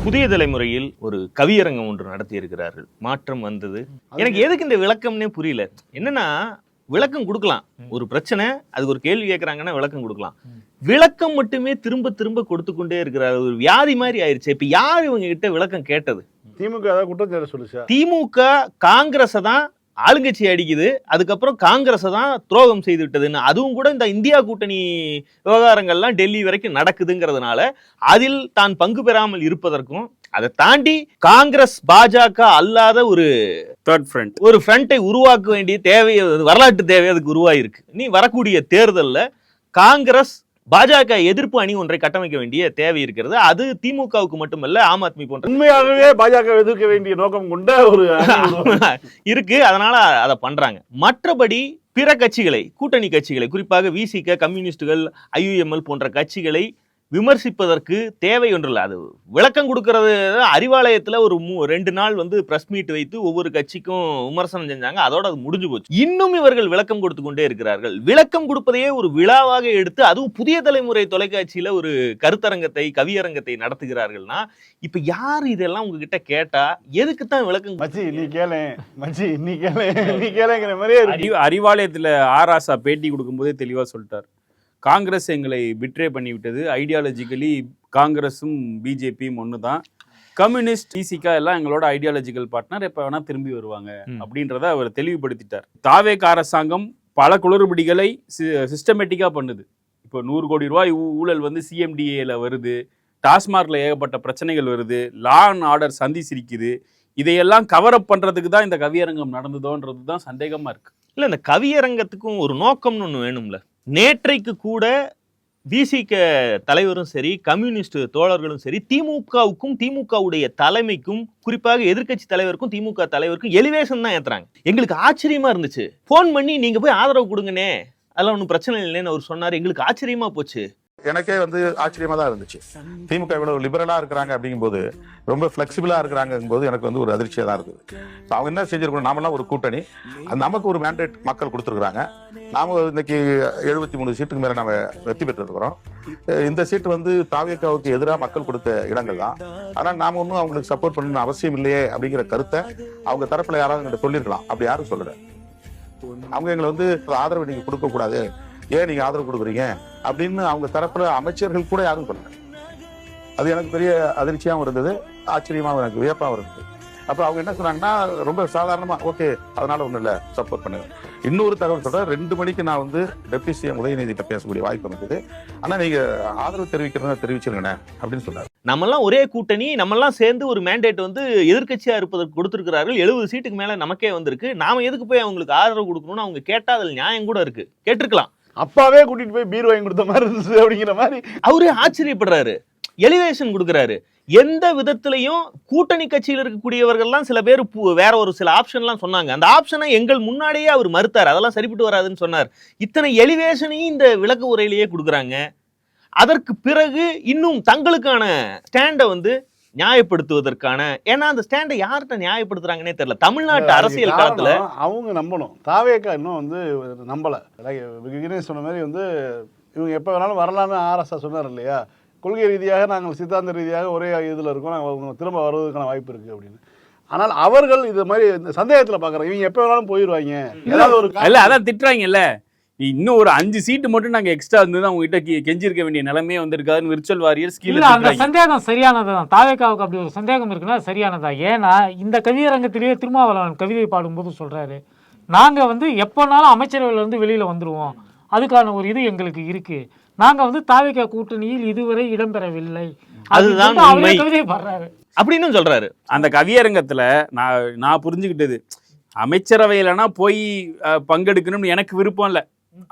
புதிய தலைமுறையில் ஒரு கவியரங்கம் ஒன்று நடத்தி இருக்கிறார்கள். மாற்றம் வந்தது. எனக்கு எதுக்கு இந்த விளக்கம்னே புரியல. என்னன்னா விளக்கம் கொடுக்கலாம், ஒரு பிரச்சனை அதுக்கு ஒரு கேள்வி கேட்கறாங்கன்னா விளக்கம் கொடுக்கலாம். விளக்கம் மட்டுமே திரும்ப திரும்ப கொடுத்து கொண்டே இருக்கிறார். ஒரு வியாதி மாதிரி ஆயிடுச்சு. இப்ப யார் இவங்க கிட்ட விளக்கம் கேட்டது? திமுக குற்றம் சொல்லுச்சு. திமுக காங்கிரஸை தான் ஆளுங்கட்சி அடிக்குது, அதுக்கப்புறம் காங்கிரஸை தான் துரோகம் செய்து விட்டதுன்னு. அதுவும் கூட இந்த இந்தியா கூட்டணி விவகாரங்கள்லாம் டெல்லி வரைக்கும் நடக்குதுங்கிறதுனால அதில் தான் பங்கு பெறாமல் இருப்பதற்கும், அதை தாண்டி காங்கிரஸ் பாஜக அல்லாத ஒரு தேர்ட் ஃப்ரண்ட், ஒரு ஃப்ரண்டை உருவாக்க வேண்டிய தேவை, வரலாற்று தேவை அதுக்கு உருவாயிருக்கு. நீ வரக்கூடிய தேர்தலில் காங்கிரஸ் பாஜக எதிர்ப்பு அணி ஒன்றை கட்டமைக்க வேண்டிய தேவை இருக்கிறது. அது திமுகவுக்கு மட்டுமல்ல, ஆம் ஆத்மி போன்ற உண்மையாகவே பாஜக எதிர்க்க வேண்டிய நோக்கம் கொண்ட ஒரு இருக்கு. அதனால அதை பண்றாங்க. மற்றபடி பிற கட்சிகளை, கூட்டணி கட்சிகளை, குறிப்பாக விசிக, கம்யூனிஸ்டுகள், ஐயுஎம்எல் போன்ற கட்சிகளை விமர்சிப்பதற்கு தேவை ஒன்றில்லை. அது விளக்கம் கொடுக்கறது. அறிவாலயத்தில் ஒரு 2 நாள் பிரஸ் மீட் வைத்து ஒவ்வொரு கட்சிக்கும் விமர்சனம் செஞ்சாங்க. அதோட அது முடிஞ்சு போச்சு. இன்னும் இவர்கள் விளக்கம் கொடுத்து கொண்டே இருக்கிறார்கள். விளக்கம் கொடுப்பதையே ஒரு விழாவாக எடுத்து, அதுவும் புதிய தலைமுறை தொலைக்காட்சியில ஒரு கருத்தரங்கத்தை, கவியரங்கத்தை நடத்துகிறார்கள்னா, இப்ப யார் இதெல்லாம் உங்ககிட்ட கேட்டா எதுக்குத்தான் விளக்கம்? அறிவாலயத்துல ஆராசா பேட்டி கொடுக்கும்போதே தெளிவா சொல்லிட்டார். காங்கிரஸ் எங்களை பிட்ரே பண்ணிவிட்டது. ஐடியாலஜிக்கலி காங்கிரஸும் பிஜேபியும் ஒன்று தான். கம்யூனிஸ்ட், டிசிகா எல்லாம் எங்களோட ஐடியாலஜிக்கல் பார்ட்னர், எப்போ வேணா திரும்பி வருவாங்க அப்படின்றத அவர் தெளிவுபடுத்திட்டார். தாவேக அரசாங்கம் பல குளறுபடிகளை சிஸ்டமேட்டிக்காக பண்ணுது. இப்போ 100 கோடி ரூபாய் ஊழல் சிஎம்டிஏல வருது, டாஸ்மார்க்ல ஏகப்பட்ட பிரச்சனைகள் வருது, லா அண்ட் ஆர்டர் சந்தி சிரிக்குது. இதையெல்லாம் கவர் அப் பண்றதுக்கு தான் இந்த கவியரங்கம் நடந்ததோன்றது தான் சந்தேகமா இருக்கு. இல்லை, இந்த கவியரங்கத்துக்கும் ஒரு நோக்கம்னு ஒன்று வேணும்ல. நேற்றைக்கு கூட விசிக தலைவரும் சரி, கம்யூனிஸ்ட் தோழர்களும் சரி, திமுகவுக்கும் திமுகவுடைய தலைமைக்கும், குறிப்பாக எதிர்கட்சி தலைவருக்கும் திமுக தலைவருக்கும் எலிவேஷன் தான் ஏத்துறாங்க. எங்களுக்கு ஆச்சரியமா இருந்துச்சு. போன் பண்ணி நீங்க போய் ஆதரவு கொடுங்கனே, அதெல்லாம் ஒன்றும் பிரச்சனை இல்லைன்னு அவர் சொன்னார். எங்களுக்கு ஆச்சரியமா போச்சு. எனக்கே ஆச்சரியமா தான் இருந்துச்சு. திமுக இவ்வளவு லிபரலா இருக்கிறாங்க அப்படிங்கும்போது, ரொம்ப பிளெக்சிபிளா இருக்கிறாங்க போது எனக்கு ஒரு அதிர்ச்சியா தான் இருக்குது. அவங்க என்ன செஞ்சிருக்கணும், நாமெல்லாம் ஒரு கூட்டணி, நமக்கு ஒரு மேண்டேட் மக்கள் கொடுத்துருக்காங்க. நாம இன்னைக்கு 73 சீட்டுக்கு மேல நம்ம வெற்றி பெற்றிருக்கிறோம். இந்த சீட்டு தாவேகாவுக்கு எதிராக மக்கள் கொடுத்த இடங்கள் தான். ஆனா நாம ஒன்றும் அவங்களுக்கு சப்போர்ட் பண்ணணும் அவசியம் இல்லையே அப்படிங்கிற கருத்தை அவங்க தரப்புல யாராவது சொல்லியிருக்கலாம். அப்படி யாரும் சொல்லல. அவங்க எங்களை ஆதரவு நீங்க கொடுக்க கூடாது, ஏன் நீங்க ஆதரவு கொடுக்குறீங்க அப்படின்னு அவங்க தரப்புல அமைச்சர்கள் கூட யாரும் சொல்லல. அது எனக்கு பெரிய அதிர்ச்சியாகவும் இருந்தது, ஆச்சரியமாகவும், எனக்கு வியப்பாகவும் இருந்தது. அப்ப அவங்க என்ன சொன்னாங்கன்னா, ரொம்ப சாதாரணமா ஓகே, அதனால ஒண்ணும் இல்ல, சப்போர்ட் பண்ணுங்க. இன்னொரு தகவல் சொல்றேன், 2 மணிக்கு நான் டெப்டி சிஎம் உதயநிதிட்ட பேசக்கூடிய வாய்ப்பு இருந்தது. ஆனா நீங்க ஆதரவு தெரிவிக்கிறதா தெரிவிச்சிருங்கண்ணே அப்படின்னு சொன்னாரு. நம்மெல்லாம் ஒரே கூட்டணி, நம்மெல்லாம் சேர்ந்து ஒரு மேண்டேட் எதிர்கட்சியா இருப்பதற்கு கொடுத்திருக்கிறார்கள். 70 சீட்டுக்கு மேல நமக்கே வந்திருக்கு. நாம எதுக்கு போய் அவங்களுக்கு ஆதரவு கொடுக்கணும்னு அவங்க கேட்டா அதில் நியாயம் கூட இருக்கு. கேட்டிருக்கலாம். அப்பாவே கூட்டிட்டு போய் பீர் வாங்கி கொடுத்த மாதிரி இருந்துச்சு அப்படிங்கிற மாதிரி அவரே ஆச்சரியப்படுறாரு, எலிவேஷன் கொடுக்குறாரு. எந்த விதத்திலையும் கூட்டணி கட்சியில் இருக்கக்கூடியவர்கள்லாம் சில பேர் வேற ஒரு சில ஆப்ஷன்லாம் சொன்னாங்க. அந்த ஆப்ஷனை எங்கள் முன்னாடியே அவர் மறுத்தார். அதெல்லாம் சரிப்பட்டு வராதுன்னு சொன்னார். இத்தனை எலிவேஷனையும் இந்த விளக்க உரையிலேயே கொடுக்குறாங்க. அதற்கு பிறகு இன்னும் தங்களுக்கான ஸ்டாண்டை நியாயப்படுத்துவதற்கான, ஏன்னா அந்த ஸ்டாண்டை யார்கிட்ட நியாயப்படுத்துறாங்கன்னே தெரியல. தமிழ்நாட்டு அரசியல் காலத்துல அவங்க நம்பணும். தாவேகா இன்னும் நம்பல. விக்னேஷ் சொன்ன மாதிரி இவங்க எப்ப வேணாலும் வரலான்னு ஆர்எஸ்ஆ சொன்னார் இல்லையா, கொள்கை ரீதியாக நாங்கள் சித்தாந்த ரீதியாக ஒரே இதில் இருக்கோம், நாங்கள் திரும்ப வருவதற்கான வாய்ப்பு இருக்குது அப்படின்னு. ஆனால் அவர்கள் இது மாதிரி சந்தேகத்தில் பார்க்குறாங்க, இவங்க எப்போ வேணாலும் போயிடுவாங்க. ஏதாவது ஒரு இல்லை, அதான் திட்டுறாங்கல்ல, இன்னும் ஒரு 5 சீட்டு மட்டும் நாங்கள் எக்ஸ்ட்ரா இருந்தது அவங்க கிட்ட கெஞ்சிருக்க வேண்டிய நிலைமையே வந்திருக்காதுன்னு விர்ச்சுவல் வாரியர்ஸ் கீழே. அந்த சந்தேகம் சரியானதுதான். தாவேகாவுக்கு அப்படி ஒரு சந்தேகம் இருக்குன்னா சரியானதா. ஏன்னா இந்த கவியரங்கத்திலேயே திருமாவளவன் கவிதை பாடும்போது சொல்றாரு, நாங்கள் எப்போனாலும் அமைச்சரவையிலேருந்து வெளியில் வந்துடுவோம், அதுக்கான ஒரு இது எங்களுக்கு இருக்கு, நாங்க தாவேகா கூட்டணியில் இதுவரை இடம்பெறவில்லை, அதுதான் கவிதை பாடுறாரு அப்படின்னு சொல்றாரு. அந்த கவியரங்கத்துல நான் புரிஞ்சுக்கிட்டது, அமைச்சரவையிலனா போய் பங்கெடுக்கணும்னு எனக்கு விருப்பம் இல்லை,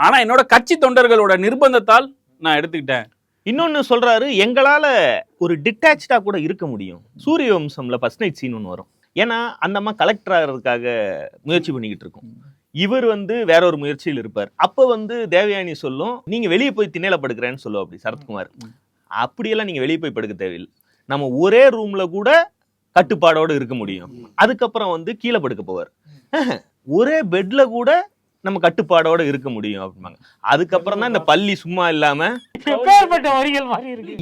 ஆனா என்னோட கட்சி தொண்டர்களோட நிர்பந்தத்தால் நான் எடுத்துக்கிட்டேன். இன்னொன்னு சொல்றாரு, எங்களால ஒரு டிட்டாச்சா கூட இருக்க முடியும். சூரிய வம்சம்ல ஃபர்ஸ்ட் நைட் சீன் ஒன்று வரும். ஏன்னா அந்த அம்மா கலெக்டர் ஆகிறதுக்காக முயற்சி பண்ணிக்கிட்டு இருக்கும். இவர் வேற ஒரு முயற்சியில் இருப்பார். அப்போ தேவயானி சொல்லும், நீங்க வெளியே போய் திண்ணையில படுக்கிறேன்னு சொல்லுவோம். அப்படி சரத்குமார், அப்படியெல்லாம் நீங்க வெளியே போய் படுக்க தேவையில்லை, நம்ம ஒரே ரூம்ல கூட கட்டுப்பாடோடு இருக்க முடியும். அதுக்கப்புறம் கீழே படுக்க போவார். ஒரே பெட்ல கூட நம்ம கட்டுப்பாடோட இருக்க முடியும் அப்படிம்பாங்க. அதுக்கப்புறம் தான் இந்த பள்ளி சும்மா இல்லாம எப்பேற்பட்ட வரிகள் மாதிரி இருக்கு.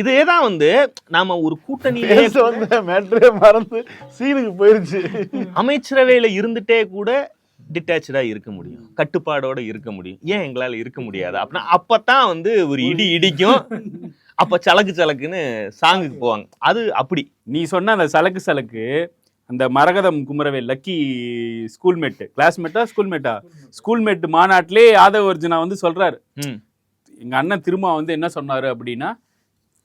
இதேதான் வந்து நாம ஒரு கூட்டணியிலே பேச வந்த மேட்ரே மறந்து சீனுக்கு போயிருச்சு. அமைச்சரவையில இருந்துட்டே கூட டிட்டாச்சா இருக்க முடியும், கட்டுப்பாடோட இருக்க முடியும். ஏன் எங்களால இருக்க முடியாது அப்படின்னா அப்பதான் வந்து ஒரு இடி இடிக்கும், அப்ப சலக்கு சலக்குன்னு சாங்குக்கு போவாங்க. அது அப்படி நீ சொன்ன அந்த சலக்கு அந்த Maragatham Kumaravel lucky schoolmate schoolmate மாநாட்டிலே ஆதவ அர்ஜுனா வந்து சொல்றாரு, எங்க அண்ணன் திருமா வந்து என்ன சொன்னாரு அப்படின்னா,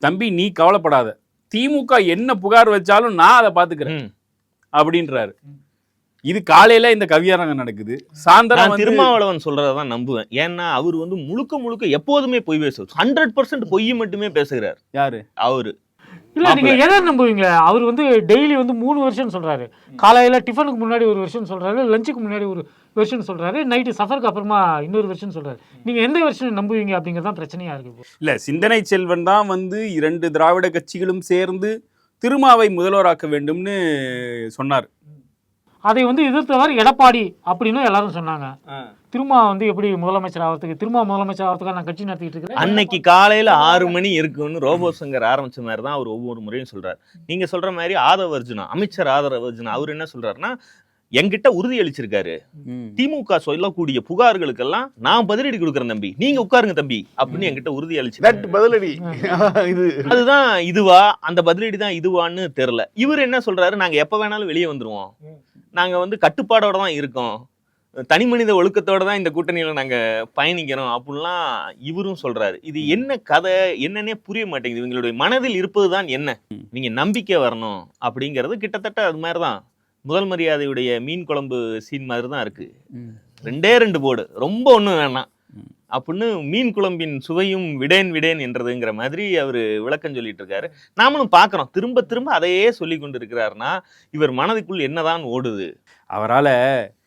தம்பி நீ கவலைப்படாத, திமுக என்ன புகார் வச்சாலும் நான் அதை பாத்துக்கிறேன் அப்படின்றாரு. இது காலையில இந்த கவியரங்கம் நடக்குது. சாயந்தரம் திருமாவளவன் சொல்றதான் நம்புவேன். ஏன்னா அவர் வந்து முழுக்க எப்போதுமே பொய் பேசுவார். 100% பொய் மட்டுமே பேசுகிறார். யாரு அவரு? இல்ல நீங்க எதை நம்புவீங்க? அவர் வந்து டெய்லி வந்து 3 வெர்ஷன் சொல்றாரு. காலையில டிஃபனுக்கு முன்னாடி ஒரு வெர்ஷன் சொல்றாரு, லஞ்சுக்கு முன்னாடி ஒரு வெர்ஷன் சொல்றாரு, நைட்டு சஃபருக்கு அப்புறமா இன்னொரு வெர்ஷன் சொல்றாரு. நீங்க எந்த வெர்ஷன் நம்புவீங்க அப்படிங்கறதான் பிரச்சனையா இருக்கு. இல்ல சிந்தனை செல்வன் தான் வந்து 2 திராவிட கட்சிகளும் சேர்ந்து திருமாவை முதல்வராக்க வேண்டும்னு சொன்னார். அதை வந்து எதிர்த்தவர் எடப்பாடி அப்படின்னு எல்லாரும் சொன்னாங்க. திருமா வந்து எப்படி முதலமைச்சர் ஆகிறதுக்கு, திருமா முதலமைச்சர் ஆகிறதுக்காக நான் கட்சி நடத்திட்டு இருக்கிறேன். அன்னைக்கு காலையில 6 மணி இருக்குன்னு ரோபோ சங்கர் ஆரம்பிச்ச மாதிரி தான் அவர் ஒவ்வொரு முறையும் சொல்றாரு. நீங்க சொல்ற மாதிரி ஆதவ அர்ஜுனா, அமைச்சர் ஆதவ அர்ஜுனா அவர் என்ன சொல்றாருன்னா, என்கிட்ட உறுதி அளிச்சிருக்காரு, திமுக சொல்லக்கூடிய புகார்களுக்கெல்லாம் நான் பதிலடி கொடுக்குறேன் தம்பி, நீங்க உட்காருங்க தம்பி அப்படின்னு என்கிட்ட உறுதி அளிச்சு பதிலடி இது அதுதான் இதுவா, அந்த பதிலடி தான் இதுவான்னு தெரியல. இவர் என்ன சொல்றாரு, நாங்க எப்ப வேணாலும் வெளியே வந்துருவோம், நாங்க வந்து கட்டுப்பாடோட தான் இருக்கோம், தனி மனித ஒழுக்கத்தோட தான் இந்த கூட்டணியில நாங்க பயணிக்கிறோம் அப்படின்லாம் இவரும் சொல்றாரு. இது என்ன கதை என்னன்னே புரிய மாட்டேங்குது. இவங்களுடைய மனதில் இருப்பதுதான் என்ன, நீங்க நம்பிக்கை வரணும் அப்படிங்கிறது கிட்டத்தட்ட அது மாதிரிதான். முதல் மரியாதையுடைய மீன் குழம்பு சீன் மாதிரி தான் இருக்கு. 2 போர்டு, ரொம்ப ஒண்ணும் வேணாம் அப்படின்னு மீன் குழம்பின் சுவையும் விடேன் என்றதுங்கிற மாதிரி அவரு விளக்கம் சொல்லிட்டு இருக்காரு. நாமளும் பாக்குறோம், திரும்ப அதையே சொல்லி கொண்டு இருக்கிறாருன்னா இவர் மனதுக்குள் என்னதான் ஓடுது. அவரால்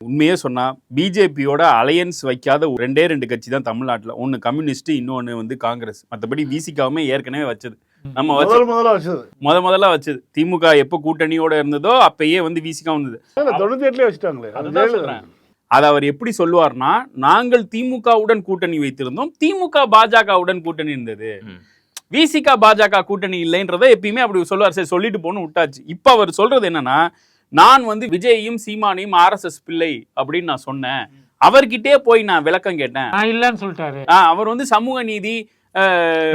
உண்மையே சொன்னா பிஜேபியோட அலையன்ஸ் வைக்காத 2 கட்சி தான் தமிழ்நாட்டில். ஒன்று கம்யூனிஸ்ட், இன்னொன்று வந்து காங்கிரஸ். மற்றபடி விசிகாவுமே ஏற்கனவே வச்சது. நம்ம முதல்ல வச்சது திமுக எப்போ கூட்டணியோட இருந்ததோ அப்பயே வந்து விசிகா வந்தது. 98 வச்சுட்டாங்களே. அதுதான் சொல்றேன். அதை அவர் எப்படி சொல்லுவார்னா, நாங்கள் திமுகவுடன் கூட்டணி வைத்திருந்தோம், திமுக பாஜகவுடன் கூட்டணி இருந்தது, விசிகா பாஜக கூட்டணி இல்லைன்றதை எப்பயுமே அப்படி சொல்லுவார். சரி சொல்லிட்டு போன்னு விட்டாச்சு. இப்போ அவர் சொல்றது என்னன்னா, நான் வந்து விஜயையும் சீமானையும் RSS பிள்ளை அப்படின்னு நான் சொன்னேன், அவர்கிட்டே போய் நான் விளக்கம் கேட்டேன், இல்லன்னு சொல்லிட்டாரு. அவர் வந்து சமூக நீதி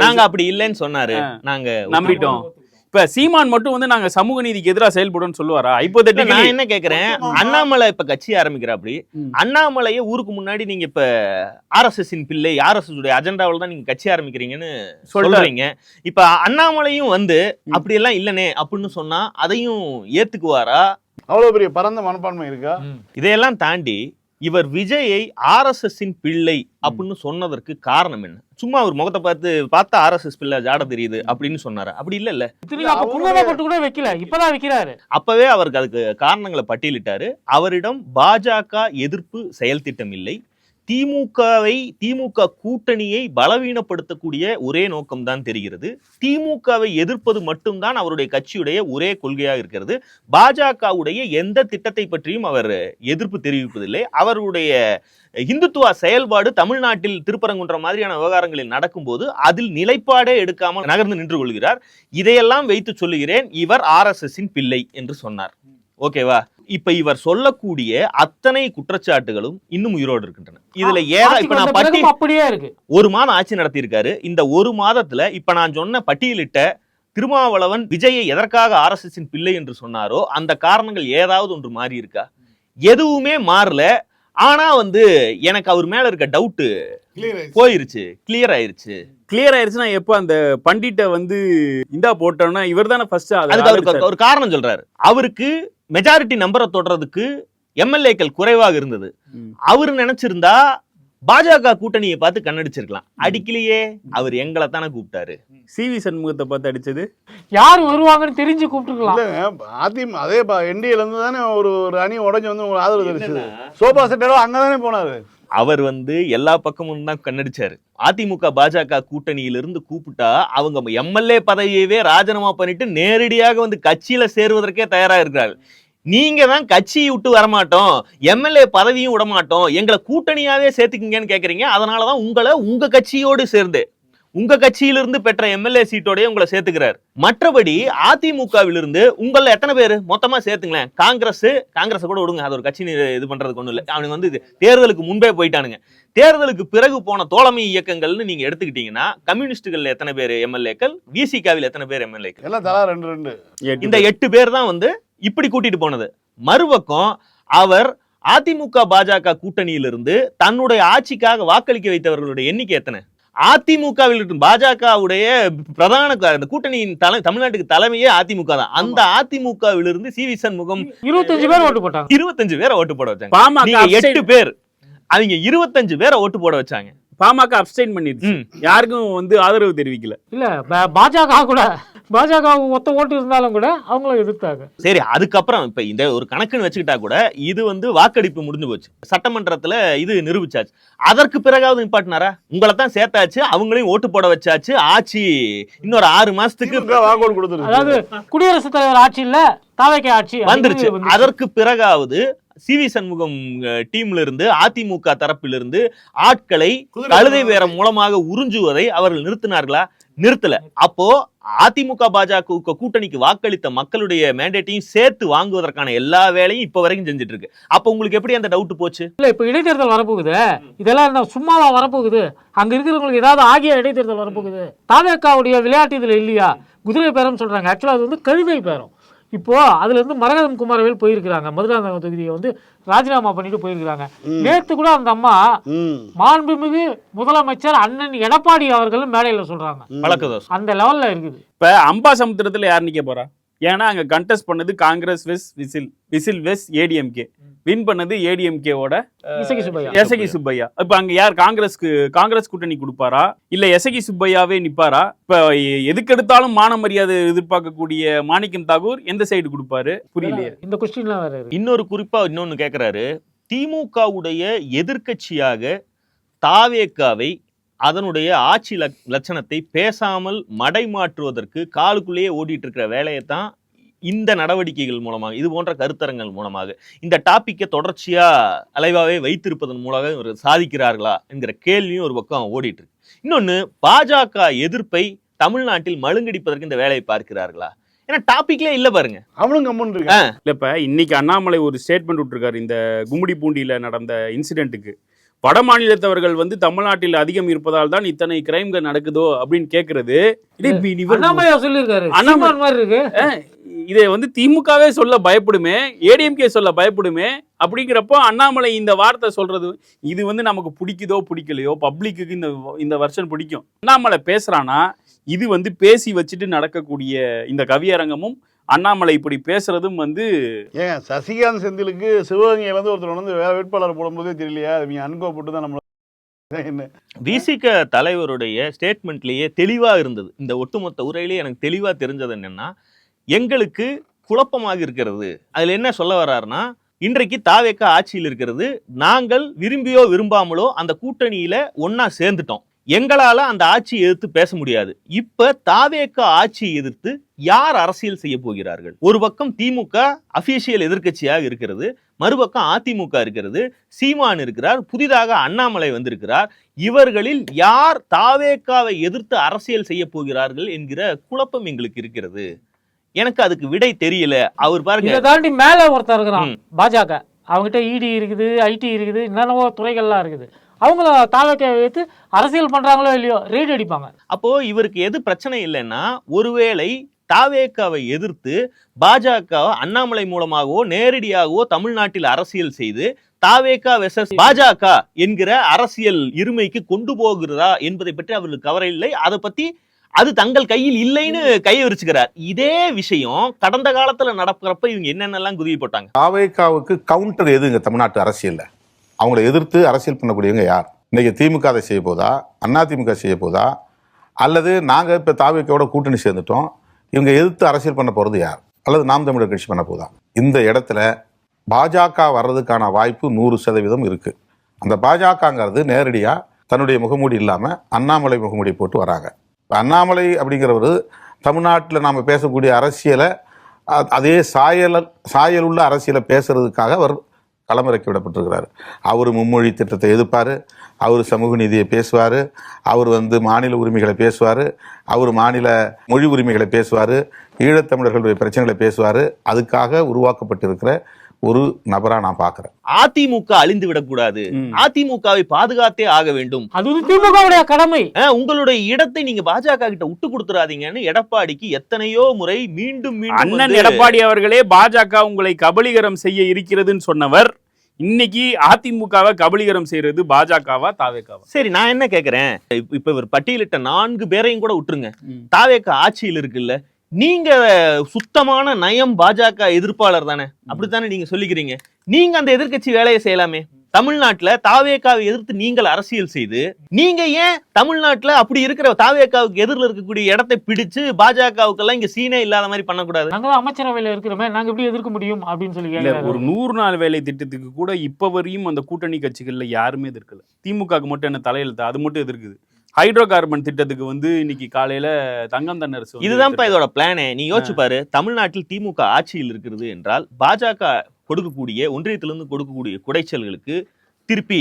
நாங்க அப்படி இல்லைன்னு சொன்னாரு, நாங்க நம்பிட்டோம். இப்ப சீமான் மட்டும் வந்து நாங்க சமூக நீதிக்கு எதிராக செயல்படும் சொல்லுவாரா? ஹைப்போதெட்டிக்கலி நான் என்ன கேக்குறேன், அண்ணாமலை இப்ப கட்சி ஆரம்பிக்கிறாப்படி, அண்ணாமலையை ஊருக்கு முன்னாடி நீங்க இப்ப RSS பிள்ளை, RSS உடைய அஜெண்டாவில் தான் நீங்க கட்சி ஆரம்பிக்கிறீங்கன்னு சொல்றீங்க. இப்ப அண்ணாமலையும் வந்து அப்படி எல்லாம் இல்லனே அப்படின்னு சொன்னா அதையும் ஏத்துக்குவாரா? அவ்வளவு பெரிய பரந்த மனப்பான்மை இருக்கா? இதையெல்லாம் தாண்டி இவர் விஜயை RSS பிள்ளை அப்படின்னு சொன்னதற்கு காரணம் என்ன? சும்மா அவர் முகத்தை பார்த்தா RSS பிள்ளை ஜாட தெரியுது அப்படின்னு சொன்னாரு. அப்படி இல்ல கூட வைக்கல, இப்பதான் வைக்கிறாரு. அப்பவே அவருக்கு அதுக்கு காரணங்களை பட்டியலிட்டாரு. அவரிடம் பாஜக எதிர்ப்பு செயல் திட்டம் இல்லை, திமுக கூட்டணியை பலவீனப்படுத்தக்கூடிய ஒரே நோக்கம் தான் தெரிகிறது, திமுகவை எதிர்ப்பது மட்டும்தான் அவருடைய கட்சியுடைய ஒரே கொள்கையாக இருக்கிறது, பாஜகவுடைய எந்த திட்டத்தை பற்றியும் அவர் எதிர்ப்பு தெரிவிப்பதில்லை, அவருடைய இந்துத்துவ செயல்பாடு தமிழ்நாட்டில் திருப்பரங்குன்ற மாதிரியான விவகாரங்களில் நடக்கும்போது அதில் நிலைப்பாடே எடுக்காமல் நகர்ந்து நின்று கொள்கிறார். இதையெல்லாம் வைத்து சொல்லுகிறேன், இவர் RSS பிள்ளை என்று சொன்னார். ஓகேவா? இப்ப இவர் சொல்லக்கூடிய அத்தனை குற்றச்சாட்டுகளும் இன்னும் உயிரோடு இருக்கின்றன. இதுல இப்ப நான் அப்படியே இருக்கு. 1 மாதம் ஆட்சி நடத்தி இருக்காரு. இந்த 1 மாதத்துல இப்ப நான் சொன்ன பட்டியலிட்ட திருமாவளவன் விஜயை எதற்காக RSS பிள்ளை என்று சொன்னாரோ அந்த காரணங்கள் ஏதாவது ஒன்று மாறி இருக்கா? எதுவுமே மாறல. ஆனா வந்து எனக்கு அவர் மேல இருக்க டவுட் போயிருச்சு, கிளியர் ஆயிருச்சுன்னா எப்போ அந்த பண்டிட்ட வந்து இந்தா போட்டோம்னா இவர் தானே ஃபர்ஸ்ட். அதுக்கு அவருக்கு ஒரு காரணம் சொல்றாரு. அவருக்கு மெஜாரிட்டி நம்பரை தொடர்றதுக்கு MLAக்கள் குறைவாக இருந்தது. அவரு நினைச்சிருந்தா பாஜக கூட்டணியை பார்த்து கண்ணடிச்சிருக்கலாம். அடிக்கலையே, அவர் எங்களை தானே கூப்பிட்டாரு. CV சண்முகத்தை பார்த்து அடிச்சது யார் வருவாங்கன்னு தெரிஞ்சு கூப்பிட்டுருக்கலாம். அதே NDAல இருந்து தானே ஒரு அணி உடஞ்சி வந்து உங்களுக்கு ஆதரவு தெரிவிச்சது. சோபா செட்டரோ அங்கதானே போனாரு. அவர் வந்து எல்லா பக்கமும் தான் கண்ணடிச்சாரு. அதிமுக பாஜக கூட்டணியிலிருந்து கூப்பிட்டா அவங்க MLA பதவியவே ராஜினாமா பண்ணிட்டு நேரடியாக வந்து கட்சியில சேருவதற்கே தயாரா இருக்கிறார்கள். நீங்க தான் கட்சியை விட்டு வரமாட்டோம், எம்எல்ஏ பதவியும் விட மாட்டோம், எங்களை கூட்டணியாவே சேர்த்துக்குங்கன்னு கேக்குறீங்க. அதனாலதான் உங்களை உங்க கட்சியோடு சேர்ந்து உங்க கட்சியிலிருந்து பெற்ற எம்எல்ஏ சீட்டோடய உங்களை சேர்த்துக்கிறார். மற்றபடி அதிமுகவிலிருந்து உங்கள எத்தனை பேர் மொத்தமா சேர்த்துங்களேன். காங்கிரஸ் கூட விடுங்க, அது ஒரு கட்சி இது பண்றதுக்கு ஒண்ணும் இல்லை. அவனுங்க வந்து தேர்தலுக்கு முன்பே போயிட்டானுங்க. தேர்தலுக்கு பிறகு போன தோழமை இயக்கங்கள்னு நீங்க எடுத்துக்கிட்டீங்கன்னா கம்யூனிஸ்டுகள்ல எத்தனை பேர் எம்எல்ஏக்கள், விசிகாவில் எத்தனை பேர் எம்எல்ஏக்கள்? எல்லாம் தலா 2 இந்த 8 பேர் தான் வந்து இப்படி கூட்டிட்டு போனது. மறுபக்கம் அவர் அதிமுக பாஜக கூட்டணியிலிருந்து தன்னுடைய ஆட்சிக்காக வாக்களிக்க வைத்தவர்களுடைய எண்ணிக்கை எத்தனை? அதிமுகவில் இருக்கும் பாஜகவுடைய பிரதான கூட்டணியின் தமிழ்நாட்டுக்கு தலைமையே அதிமுக தான். அந்த அதிமுகவிலிருந்து சி.வி. சண்முகம் 25 பேர் ஓட்டு போட்டாங்க. 25 பேரை ஓட்டு போட வச்சாங்க. நீங்க 8 பேர், அவங்க 25 பேரை ஓட்டு போட வச்சாங்க. பாமக அப்ஸ்டைன் பண்ணிருச்சு, யாருக்கும் வந்து ஆதரவு தெரிவிக்கல. இல்ல பாஜக மொத்த ஓட்டு இருந்தாலும் கூட அவங்களும் எதிர்த்தாங்க. சரி, அதுக்கப்புறம் இப்ப இந்த ஒரு கணக்குன்னு வச்சுக்கிட்டா கூட இது வந்து வாக்கெடுப்பு முடிஞ்சு போச்சு, சட்டமன்றத்துல இது நிரூபிச்சாச்சு. அதற்கு பிறகாவது நிப்பாட்டினாரா? உங்களை தான் சேர்த்தாச்சு, அவங்களையும் ஓட்டு போட வச்சாச்சு, ஆட்சி இன்னொரு 6 மாசத்துக்கு வாக்கோடு கொடுத்துருக்கு. அதாவது குடியரசுத் தலைவர் ஆட்சி இல்ல, தாவேக்கா ஆட்சி வந்துருச்சு. அதற்கு பிறகாவது சி.வி. சண்முகம் டீம்ல இருந்து அதிமுக தரப்பிலிருந்து ஆட்களை கழுதை வேரம் மூலமாக உறிஞ்சுவதை அவர்கள் நிறுத்தினார்களா? நிறுத்தல. அப்போ அதிமுக பாஜக கூட்டணிக்கு வாக்களித்த மக்களுடைய மேண்டேட்டையும் சேர்த்து வாங்குவதற்கான எல்லா வேலையும் இப்ப வரைக்கும் செஞ்சுட்டு இருக்கு. அப்ப உங்களுக்கு எப்படி அந்த டவுட் போச்சு? இல்ல இப்ப இடைத்தேர்தல் வரப்போகுது, இதெல்லாம் சும்மாவா வரப்போகுது? அங்க இருக்கிறவங்களுக்கு ஏதாவது ஆகிய இடைத்தேர்தல் வரப்போகுது. தாவேக்காவுடைய விளையாட்டு இதுல இல்லையா? குதிரை பேரம் சொல்றாங்க, ஆக்சுவலா அது வந்து கழுதை பேரம். இப்போ அதுல இருந்து மரகதம் குமாரவேல் போயிருக்கிறாங்க, மதுராந்தகம் தொகுதியை வந்து ராஜினாமா பண்ணிட்டு போயிருக்கிறாங்க. நேத்து கூட அந்த அம்மா மாண்புமிகு முதலமைச்சர் அண்ணன் எடப்பாடி அவர்கள் மேடையில சொல்றாங்க. அந்த லெவல்ல இருக்குது. இப்ப அம்பாசமுத்திரத்துல யார் நிக்க போறா? ஏன்னா அங்க கண்டெஸ்ட் பண்ணது காங்கிரஸ் விசில் வெஸ் ஏடிஎம்கே, வின் பண்ணது ஏடிஎம்கேவோட எசகி சுப்பையா. இப்ப அங்க யார் காங்கிரஸ் கூட்டணி கொடுப்பாரா இல்ல எசகி சுப்பையாவே நிப்பாரா? இப்ப எதுக்கெடுத்தாலும் மான மரியாதை எதிர்பார்க்கக்கூடிய மாணிக்கம் தாகூர் எந்த சைடு கொடுப்பாரு புரியலையே. இந்த கொஸ்டின்லாம் வேற. இன்னொரு குறிப்பா இன்னொன்னு கேக்குறாரு, திமுகவுடைய எதிர்க்கட்சியாக தாவேக்காவை அதனுடைய ஆட்சி லட்சணத்தை பேசாமல் மடைமாற்றுவதற்கு காலுக்குள்ளேயே ஓடிட்டு இருக்கிற வேலையை தான் இந்த நடவடிக்கைகள் மூலமாக, இது போன்ற கருத்தரங்கள் மூலமாக இந்த டாபிக்கை தொடர்ச்சியா அலைவாவே வைத்திருப்பதன் மூலமாக ஒரு சாதிக்கிறார்களா என்கிற கேள்வியும் ஒரு பக்கம் ஓடிட்டு இருக்கு. இன்னொன்னு, பாஜக எதிர்ப்பை தமிழ்நாட்டில் மழுங்கடிப்பதற்கு இந்த வேலையை பார்க்கிறார்களா? ஏன்னா டாபிக்லே இல்ல பாருங்க, அவனும் கம்முன்னு இருக்கான். இல்லப்ப இன்னைக்கு அண்ணாமலை ஒரு ஸ்டேட்மெண்ட் விட்டுருக்காரு இந்த கும்மிடி பூண்டியில நடந்த இன்சிடென்ட்டுக்கு. வட மாநிலத்தவர்கள் வந்து தமிழ்நாட்டில் அதிகம் இருப்பதால் தான் இத்தனை கிரைம்கள் நடக்குதோ அப்படின்னு கேக்குறது. இதை வந்து திமுகவே சொல்ல பயப்படுமே, ஏடிஎம்கே சொல்ல பயப்படுமே. அப்படிங்கிறப்போ அண்ணாமலை இந்த வார்த்தை சொல்றது, இது வந்து நமக்கு பிடிக்குதோ பிடிக்கலையோ, பப்ளிக்கு இந்த வருஷம் பிடிக்கும். அண்ணாமலை பேசுறானா, இது வந்து பேசி வச்சுட்டு நடக்கக்கூடிய இந்த கவியரங்கமும் அண்ணாமலை இப்படி பேசுறதும் வந்து ஏன் சசிகாந்த் செந்திலுக்கு சிவகங்கையில இருந்து ஒருத்தர் வந்து வேட்பாளர் போடும்போதே தெரியலையா? நீங்க அனுபவப்பட்டு தான் நம்ம விசிக தலைவருடைய ஸ்டேட்மெண்ட்லயே தெளிவா இருந்தது. இந்த ஒட்டுமொத்த உரையிலேயே எனக்கு தெளிவா தெரிஞ்சது என்னன்னா, எங்களுக்கு குழப்பமாக இருக்கிறது. அதுல என்ன சொல்ல வர்றாருன்னா, இன்றைக்கு தாவேக்கா ஆட்சியில் இருக்கிறது, நாங்கள் விரும்பியோ விரும்பாமலோ அந்த கூட்டணியில ஒன்னா சேர்ந்துட்டோம், எங்களால அந்த ஆட்சியை எதிர்த்து பேச முடியாது. இப்ப தாவேக்கா ஆட்சியை எதிர்த்து யார் அரசியல் செய்ய போகிறார்கள்? ஒரு பக்கம் திமுக அபிஷியல் எதிர்க்கட்சியாக இருக்கிறது, மறுபக்கம் அதிமுக இருக்கிறது, சீமான் இருக்கிறார், புதிதாக அண்ணாமலை வந்திருக்கிறார். இவர்களில் யார் தாவேக்காவை எதிர்த்து அரசியல் செய்ய போகிறார்கள் என்கிற குழப்பம் எங்களுக்கு இருக்கிறது. எனக்கு அதுக்கு விடை தெரியல. அவர் பாருங்க, இதை தாண்டி மேல ஒருத்தர் இருக்கிறான் பாஜக, அவங்ககிட்ட இடி இருக்குது, ஐடி இருக்குது, என்னென்னவோ துறைகள்லாம் இருக்குது. அவங்கள தாவேக்காவை வைத்து அரசியல் பண்றாங்களோ இல்லையோ ரெய்டு அடிப்பாங்க. அப்போ இவருக்கு எது பிரச்சனை இல்லைன்னா, ஒருவேளை தாவேக்காவை எதிர்த்து பாஜக அண்ணாமலை மூலமாகவோ நேரடியாகவோ தமிழ்நாட்டில் அரசியல் செய்து தாவேக்கா வெர்சஸ் பாஜக என்கிற அரசியல் இருமைக்கு கொண்டு போகிறதா என்பதை பற்றி அவர்களுக்கு கவலை இல்லை. அதை பத்தி அது தங்கள் கையில் இல்லைன்னு கையை விரிச்சுக்கிறார். இதே விஷயம் கடந்த காலத்துல நடக்கிறப்ப இவங்க என்னென்னலாம் குதிரை போட்டாங்க. தாவேக்காவுக்கு கவுண்டர் எதுங்க தமிழ்நாட்டு அரசியல்ல? அவங்களை எதிர்த்து அரசியல் பண்ணக்கூடியவங்க யார்? இன்னைக்கு திமுக அதை செய்ய போதா, அதிமுக செய்ய போதா, அல்லது நாங்கள் இப்போ தாவேக்காவோட கூட்டணி சேர்ந்துட்டோம், இவங்க எதிர்த்து அரசியல் பண்ண போகிறது யார்? அல்லது நாம் தமிழர் கட்சி பண்ண போதா? இந்த இடத்துல பாஜக வர்றதுக்கான வாய்ப்பு 100% இருக்குது. அந்த பாஜகங்கிறது நேரடியாக தன்னுடைய முகமூடி இல்லாமல் அண்ணாமலை முகமூடி போட்டு வராங்க. அண்ணாமலை அப்படிங்கிறவர் தமிழ்நாட்டில் நாம் பேசக்கூடிய அரசியலை அதே சாயல் உள்ள அரசியலை பேசுறதுக்காக அவர் களமிறக்கி விடப்பட்டிருக்கிறார். அவர் மும்மொழி திட்டத்தை எதிர்ப்பார், அவர் சமூக நீதியை பேசுவார், அவர் மாநில உரிமைகளை பேசுவார், அவர் மாநில மொழி உரிமைகளை பேசுவார், ஈழத்தமிழர்களுடைய பிரச்சனைகளை பேசுவார். அதுக்காக உருவாக்கப்பட்டிருக்கிற ஒரு நபரா நான் பார்க்கிறேன். அதிமுக அழிந்து விடக்கூடாது, அதிமுகவை பாதுகாத்தே ஆக வேண்டும், அது திமுகவுடைய கடமை. உங்களுடைய இடத்தை நீங்க பாஜக கிட்ட விட்டு கொடுத்துறாதீங்கன்னு எடப்பாடிக்கு எத்தனையோ முறை மீண்டும் அண்ணன் எடப்பாடி அவர்களே பாஜக உங்களை கபலீகரம் செய்ய இருக்கிறதுன்னு சொன்னவர் இன்னைக்கு அதிமுகவை கபலீகரம் செய்யறது பாஜகவா தாவேகாவா? சரி, நான் என்ன கேக்குறேன், இப்ப இவர் பட்டியலிட்ட 4 பேரையும் கூட விட்டுருங்க. தாவேகா ஆட்சியில் இருக்குல்ல, நீங்க சுத்தமான நயம் பாஜக எதிர்ப்பாளர் தானே, அப்படித்தானே நீங்க சொல்லிக்கிறீங்க. நீங்க அந்த எதிர்க்கட்சி வேலையை செய்யலாமே. தமிழ்நாட்டுல தாவேகாவை எதிர்த்து நீங்கள் அரசியல் செய்து நீங்க ஏன் தமிழ்நாட்டுல அப்படி இருக்கிற தாவேகாவுக்கு எதிரில் இருக்கக்கூடிய இடத்தை பிடிச்சு பாஜகவுக்கு எல்லாம் இங்க சீனே இல்லாத மாதிரி பண்ணக்கூடாது? நாங்க அமைச்சரவையில இருக்கிறோமே, நாங்க எப்படி எதிர்க்க முடியும் அப்படின்னு சொல்லி இல்ல, ஒரு 100 நாள் வேலை திட்டத்துக்கு கூட இப்ப வரையும் அந்த கூட்டணி கட்சிகள்ல யாருமே எதிர்க்கல. திமுகவுக்கு மட்டும் என்ன தலையெழுத்து, அது மட்டும் எதிர்க்குது. ஹைட்ரோ கார்பன் திட்டத்துக்கு இன்னைக்கு காலையில தங்கம் தன்னரசு இதுதான்ப்பா இதோட பிளானே. நீ யோசிச்சு பாரு, தமிழ்நாட்டில் திமுக ஆட்சியில் இருக்கிறது என்றால் பாஜக கொடுக்கக்கூடிய ஒன்றியத்திலிருந்து கொடுக்கக்கூடிய குடைச்சல்களுக்கு திருப்பி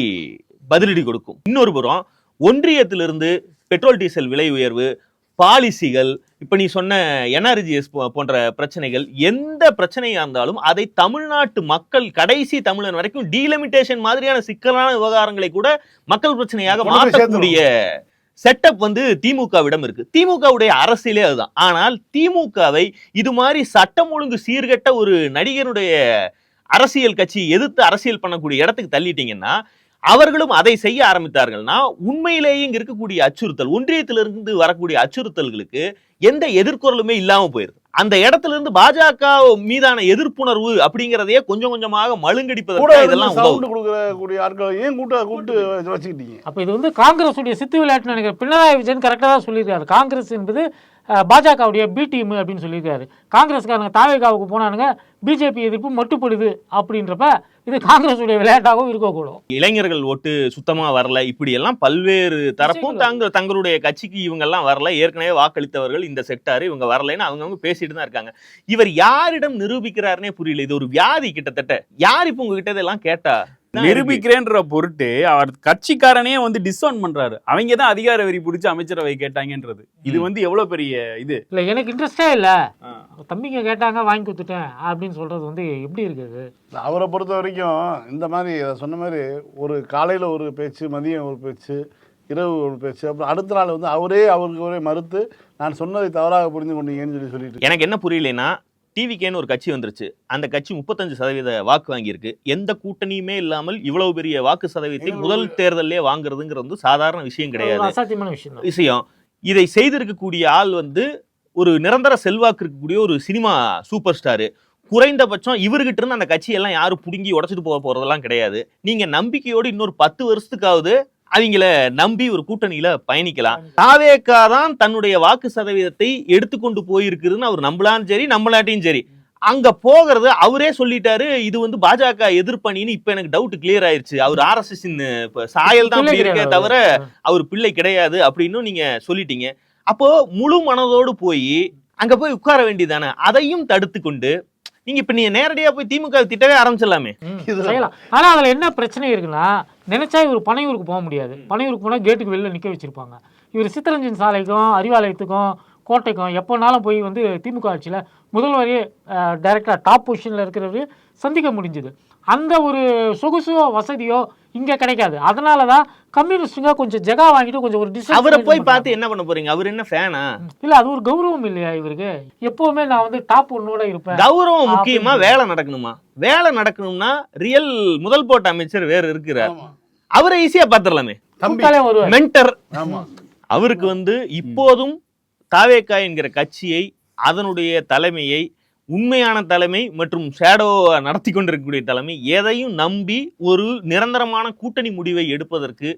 பதிலடி கொடுக்கும். இன்னொரு புறம் ஒன்றியத்திலிருந்து பெட்ரோல் டீசல் விலை உயர்வு, பாலிசிகள், இப்ப நீ சொன்ன NRGS போன்ற பிரச்சனைகள், எந்த பிரச்சனையா இருந்தாலும் அதை தமிழ்நாட்டு மக்கள் கடைசி தமிழன் வரைக்கும் டீலிமிட்டேஷன் மாதிரியான சிக்கலான விவகாரங்களை கூட மக்கள் பிரச்சனையாக மாற்றக்கூடிய செட்டப் திமுகவிடம் இருக்கு. திமுகவுடைய அரசியலே அதுதான். ஆனால் திமுகவை இது மாதிரி சட்டம் ஒழுங்கு சீர்கெட்ட ஒரு நடிகருடைய அரசியல் கட்சி எதிர்த்து அரசியல் பண்ணக்கூடிய இடத்துக்கு தள்ளிட்டீங்கன்னா அவர்களும் அதை செய்ய ஆரம்பித்தார்கள்னா உண்மையிலேயே இங்க இருக்கக்கூடிய அச்சுறுத்தல், ஒன்றியத்திலிருந்து வரக்கூடிய அச்சுறுத்தல்களுக்கு எந்த எதிர்குரலுமே இல்லாம போயிருது. அந்த இடத்துல இருந்து பாஜக மீதான எதிர்ப்புணர்வு அப்படிங்கறதையே கொஞ்சம் கொஞ்சமாக மழுங்கடிப்பதற்கு இதெல்லாம் கொடுக்கக்கூடிய ஆட்களை ஏன் கூட்டு வச்சுக்கிட்டீங்க? அப்ப இது காங்கிரஸ் உடைய சித்து விளையாட்டு நினைக்கிறேன். பினராயி விஜயன் கரெக்டா தான் சொல்லியிருக்காரு. காங்கிரஸ் என்பது பாஜகவுடைய பி டீம் அப்படின்னு சொல்லியிருக்காரு. காங்கிரஸ்காரங்க தாவேகாவுக்கு போனானுங்க, பிஜேபி எதிர்ப்பு மட்டுப்படுது அப்படின்றப்ப இது காங்கிரஸ் உடைய விளையாட்டாகவும் இருக்கக்கூடும். இளைஞர்கள் ஓட்டு சுத்தமா வரல, இப்படி எல்லாம் பல்வேறு தரப்பும் தங்களுடைய கட்சிக்கு இவங்க எல்லாம் வரல, ஏற்கனவே வாக்களித்தவர்கள் இந்த செக்டார் இவங்க வரலைன்னு அவங்க பேசிட்டு தான் இருக்காங்க. இவர் யாரிடம் நிரூபிக்கிறாருன்னே புரியல. இது ஒரு வியாதி கிட்டத்தட்ட. யார் இப்ப உங்ககிட்ட இதெல்லாம் கேட்டா நிரூபிக்கிறேன்ற பொருட்டு அவர் கட்சிக்காரனே டிஸ்அவுன் பண்றாரு. அவங்க தான் அதிகார வெறி பிடிச்சி அமைச்சரவை கேட்டாங்கன்றது இது எவ்வளவு பெரிய இது இல்ல. எனக்கு இன்ட்ரெஸ்டே இல்ல, தம்பிங்க கேட்டாங்க வாங்கி கொடுத்துட்டேன் அப்படின்னு சொல்றது எப்படி இருக்குது? அவரை பொறுத்த வரைக்கும் இந்த மாதிரி சொன்ன மாதிரி ஒரு காலையில ஒரு பேச்சு, மதியம் ஒரு பேச்சு, இரவு ஒரு பேச்சு, அப்புறம் அடுத்த நாள் அவருக்கு ஒரே மறுத்து நான் சொன்னதை தவறாக புரிந்து கொண்டீங்கன்னு சொல்லிட்டு. எனக்கு என்ன புரியலன்னா, டிவிகேன்னு ஒரு கட்சி வந்துருச்சு. அந்த கட்சி 35% வாக்கு வாங்கியிருக்கு. எந்த கூட்டணியுமே இல்லாமல் இவ்வளவு பெரிய வாக்கு சதவீதத்தை முதல் தேர்தலே வாங்குறதுங்கிறது சாதாரண விஷயம் கிடையாது. அசாத்தியமான விஷயம். இதை செய்திருக்கக்கூடிய ஆள் ஒரு நிரந்தர செல்வாக்கு இருக்கக்கூடிய ஒரு சினிமா சூப்பர் ஸ்டாரு. குறைந்தபட்சம் இவர்கிட்ட இருந்து அந்த கட்சியெல்லாம் யாரும் புடுங்கி உடச்சிட்டு போறதெல்லாம் கிடையாது. நீங்க நம்பிக்கையோடு இன்னொரு 10 வருஷத்துக்காவது அவங்கள நம்பி ஒரு கூட்டணியில பயணிக்கலாம். தாவேகா தான் தன்னுடைய வாக்கு சதவீதத்தை எடுத்துக்கொண்டு போயிருக்குதுன்னு அவர் நம்பலான்னு சரி, நம்பலாட்டியும் சரி. அங்க போகிறது அவரே சொல்லிட்டாரு, இது பாஜக எதிர்ப்பணின்னு. இப்ப எனக்கு டவுட் கிளியர் ஆயிருச்சு. அவர் RSS சாயல் தான் இருக்கே தவிர அவர் பிள்ளை கிடையாது அப்படின்னு நீங்க சொல்லிட்டீங்க. அப்போ முழு மனதோடு போய் அங்க போய் உட்கார வேண்டியதானே. அதையும் தடுத்து கொண்டு நீங்க நேரடியா போய் திமுக திட்டவே ஆரம்பிச்சிடலாமே. ஆனா அதுல என்ன பிரச்சனை இருக்குன்னா, நினைச்சா இவர் பனையூருக்கு போக முடியாது. பனையூருக்கு போனா கேட்டுக்கு வெளில நிக்க வச்சிருப்பாங்க. இவர் சித்தரஞ்சன் சாலைக்கும் அறிவாலயத்துக்கும் கோட்டைக்கும் எப்போனாலும் போய் திமுக ஆட்சியில முதல்வரையே டைரக்டா டாப் பொசிஷன்ல இருக்கிறவரு சந்திக்க முடிஞ்சது. அந்த ஒரு சொகுசோ வசதியோ இங்க கிடைக்காது. அதனாலதான் கம்யூனிஸ்டுங்க கொஞ்சம் ஜெகா வாங்கிட்டு கொஞ்சம் ஒரு அவரை போய் பார்த்து என்ன பண்ண போறீங்க? அவர் என்ன ஃபேனா? இல்ல, அது ஒரு கௌரவம் இல்லையா இவருக்கு? எப்பவுமே நான் டாப் ஒன்னோட இருப்பேன். கௌரவம் முக்கியமா, வேலை நடக்கணுமா? வேலை நடக்கணும்னா ரியல் முதல் போட்ட அமைச்சர் வேற இருக்கிறார், அவரை ஈஸியா பாத்துடலாமே. மென்டர் அவருக்கு இப்போதும் தாவேகா என்கிற கட்சியை, அதனுடைய தலைமையை, உண்மையான தலைமை மற்றும் ஷேடோ நடத்தி கொண்டிருக்கக்கூடிய தலைமை எதையும் நம்பி ஒரு நிரந்தரமான கூட்டணி முடிவை எடுப்பதற்கு,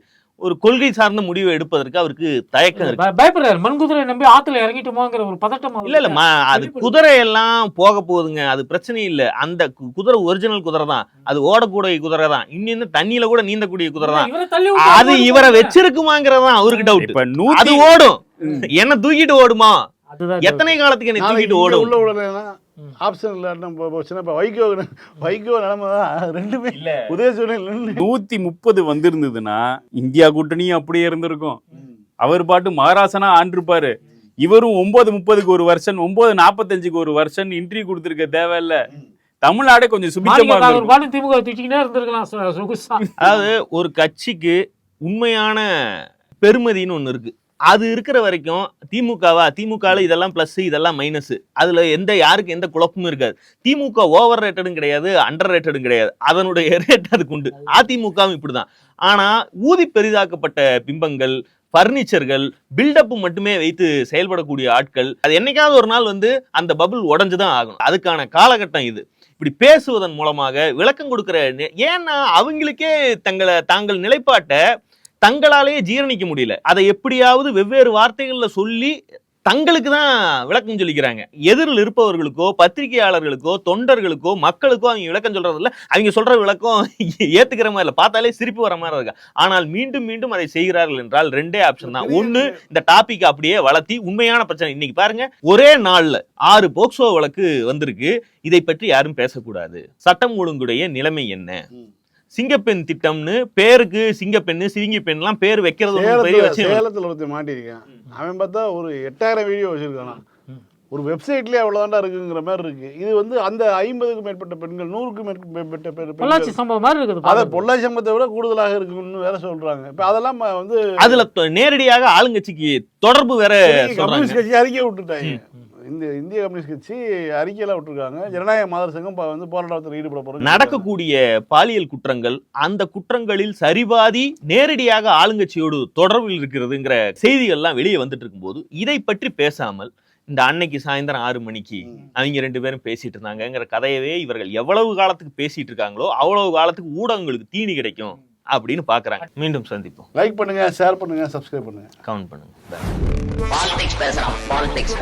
ஒரு கொள்கை சார்ந்த முடிவை எடுப்பதற்கு அவருக்கு தயக்கம் இருக்கு. பயப்படுறாரு. மண்குதிரை நம்பி ஆத்துல இறங்கிட்டோமோங்கிற ஒரு பதட்டம். இல்ல அது குதிரை எல்லாம் போக போகுதுங்க, அது பிரச்சனை இல்ல. அந்த குதிரை ஒரிஜினல் குதிரை தான், அது ஓடக்கூடிய குதிரை தான், இன்னும் தண்ணியில கூட நீந்தக்கூடிய குதிரை தான். அது இவரை வச்சிருக்குமாங்கிறதான் அவருக்கு டவுட். அது ஓடும், என்ன தூக்கிட்டு ஓடுமா? எத்தனை காலத்துக்கு என்ன தூக்கிட்டு ஓடும்? ஆப்ஷன் இல்லாட்டினா போச்சுன்னா இப்போ வைகோ நிலைமை தான் ரெண்டுமே உதயசூரியன் 130 வந்திருந்ததுன்னா இந்தியா கூட்டணியும் அப்படியே இருந்திருக்கும். அவர் பாட்டு மகாராசனா ஆண்டிருப்பாரு. இவரும் 9:30க்கு ஒரு வருஷன் 9:45க்கு ஒரு வருஷன் இன்டர்வியூ கொடுத்துருக்க தேவையில்ல. தமிழ்நாடே கொஞ்சம் சுபிச்சமா ஒரு பாட்டு திமுக தூக்கிக்கிட்டே இருந்திருக்கலாம் சொகுசா. அதாவது ஒரு கட்சிக்கு உண்மையான பெருமதின்னு ஒண்ணு இருக்கு. அது இருக்கிற வரைக்கும் திமுகல இதெல்லாம் பிளஸ் இதெல்லாம் மைனஸ், அதுல யாருக்கு எந்த குழப்பமும் இருக்காது. திமுக ஓவர் ரேட்டடும் கிடையாது, அண்டர் ரேட்டடும் கிடையாது, அதனுடைய ரேட் அதுக்கு உண்டு. அதிமுகவும் இப்படிதான். ஆனா ஊதி பெரிதாக்கப்பட்ட பிம்பங்கள், பர்னிச்சர்கள், பில்டப் மட்டுமே வைத்து செயல்படக்கூடிய ஆட்கள், அது என்னைக்காவது ஒரு நாள் அந்த பபுள் உடைஞ்சுதான் ஆகும். அதுக்கான காலகட்டம் இது. இப்படி பேசுவதன் மூலமாக விளக்கம் கொடுக்கிற, ஏன்னா அவங்களுக்கே தாங்கள் நிலைப்பாட்டை தங்களாலேயே ஜீரணிக்க முடியல. அதை எப்படியாவது வெவ்வேறு வார்த்தைகள்ல சொல்லி தங்களுக்கு தான் விளக்கம் சொல்லிக்கிறாங்க. எதிரில் இருப்பவர்களுக்கோ, பத்திரிகையாளர்களுக்கோ, தொண்டர்களுக்கோ, மக்களுக்கோ அவங்க விளக்கம் சொல்றது இல்ல. அவங்க சொல்ற விளக்கம் ஏத்துக்கிற மாதிரி இல்ல, பார்த்தாலே சிரிப்பு வர மாதிரி இருக்கு. ஆனால் மீண்டும் மீண்டும் அதை செய்கிறார்கள் என்றால் ரெண்டே ஆப்ஷன் தான். ஒண்ணு, இந்த டாபிக் அப்படியே வளர்த்தி உண்மையான பிரச்சனை. இன்னைக்கு பாருங்க, ஒரே நாள்ல 6 போக்சோ வழக்கு வந்திருக்கு. இதை பற்றி யாரும் பேசக்கூடாது. சட்டம் ஒழுங்குடைய நிலைமை என்ன? சிங்கப்பெண் திட்டம்னு பேருக்கு சிங்கப்பெண்ணு சிரிங்கப்பெண்லாம் பேர் வைக்கிறது சேலத்தில் ஒருத்தர் மாட்டிருக்கேன். அவன் பார்த்தா ஒரு 8000 வீடியோ வச்சிருக்கானா. ஒரு வெப்சைட்லயே அவ்வளவுதான்டா இருக்குங்கிற மாதிரி இருக்கு. இது அந்த 50க்கும் மேற்பட்ட பெண்கள், 100க்கும் மேற்பட்ட பொள்ளாச்சி சம்பவம் மாதிரி இருக்குது. அதை பொள்ளாச்சி சம்பவத்தை விட கூடுதலாக இருக்குன்னு வேற சொல்றாங்க. இப்ப அதெல்லாம் அதுல நேரடியாக ஆளுங்கட்சிக்கு தொடர்பு வேற கம்யூனிஸ்ட் கட்சி அறிக்கை விட்டுட்டாங்க. இந்திய கம்யூனிஸ்ட் கட்சி அறிக்கையெல்லாம் விட்டுருக்காங்க. ஜனநாயக மாதர் சங்கம் போராட்டத்தில் ஈடுபட போறோம். நடக்கக்கூடிய பாலியல் குற்றங்கள், அந்த குற்றங்களில் சரிபாதி நேரடியாக ஆளுங்கட்சியோடு தொடர்பில் இருக்கிறதுங்கிற செய்திகள்லாம் வெளியே வந்துட்டு இருக்கும்போது இதை பற்றி பேசாமல் இந்த அன்னைக்கு சாயந்தரம் 6 மணிக்கு அவங்க 2 பேரும் பேசிட்டு இருந்தாங்கிற கதையவே இவர்கள் எவ்வளவு காலத்துக்கு பேசிட்டு இருக்காங்களோ அவ்வளவு காலத்துக்கு ஊடகங்களுக்கு தீனி கிடைக்கும் அப்படின்னு பாக்குறாங்க. மீண்டும் சந்திப்போம். லைக் பண்ணுங்க, ஷேர் பண்ணுங்க, சப்ஸ்கிரைப் பண்ணுங்க, கமெண்ட் பண்ணுங்க. Politics பேசலாம். Politics.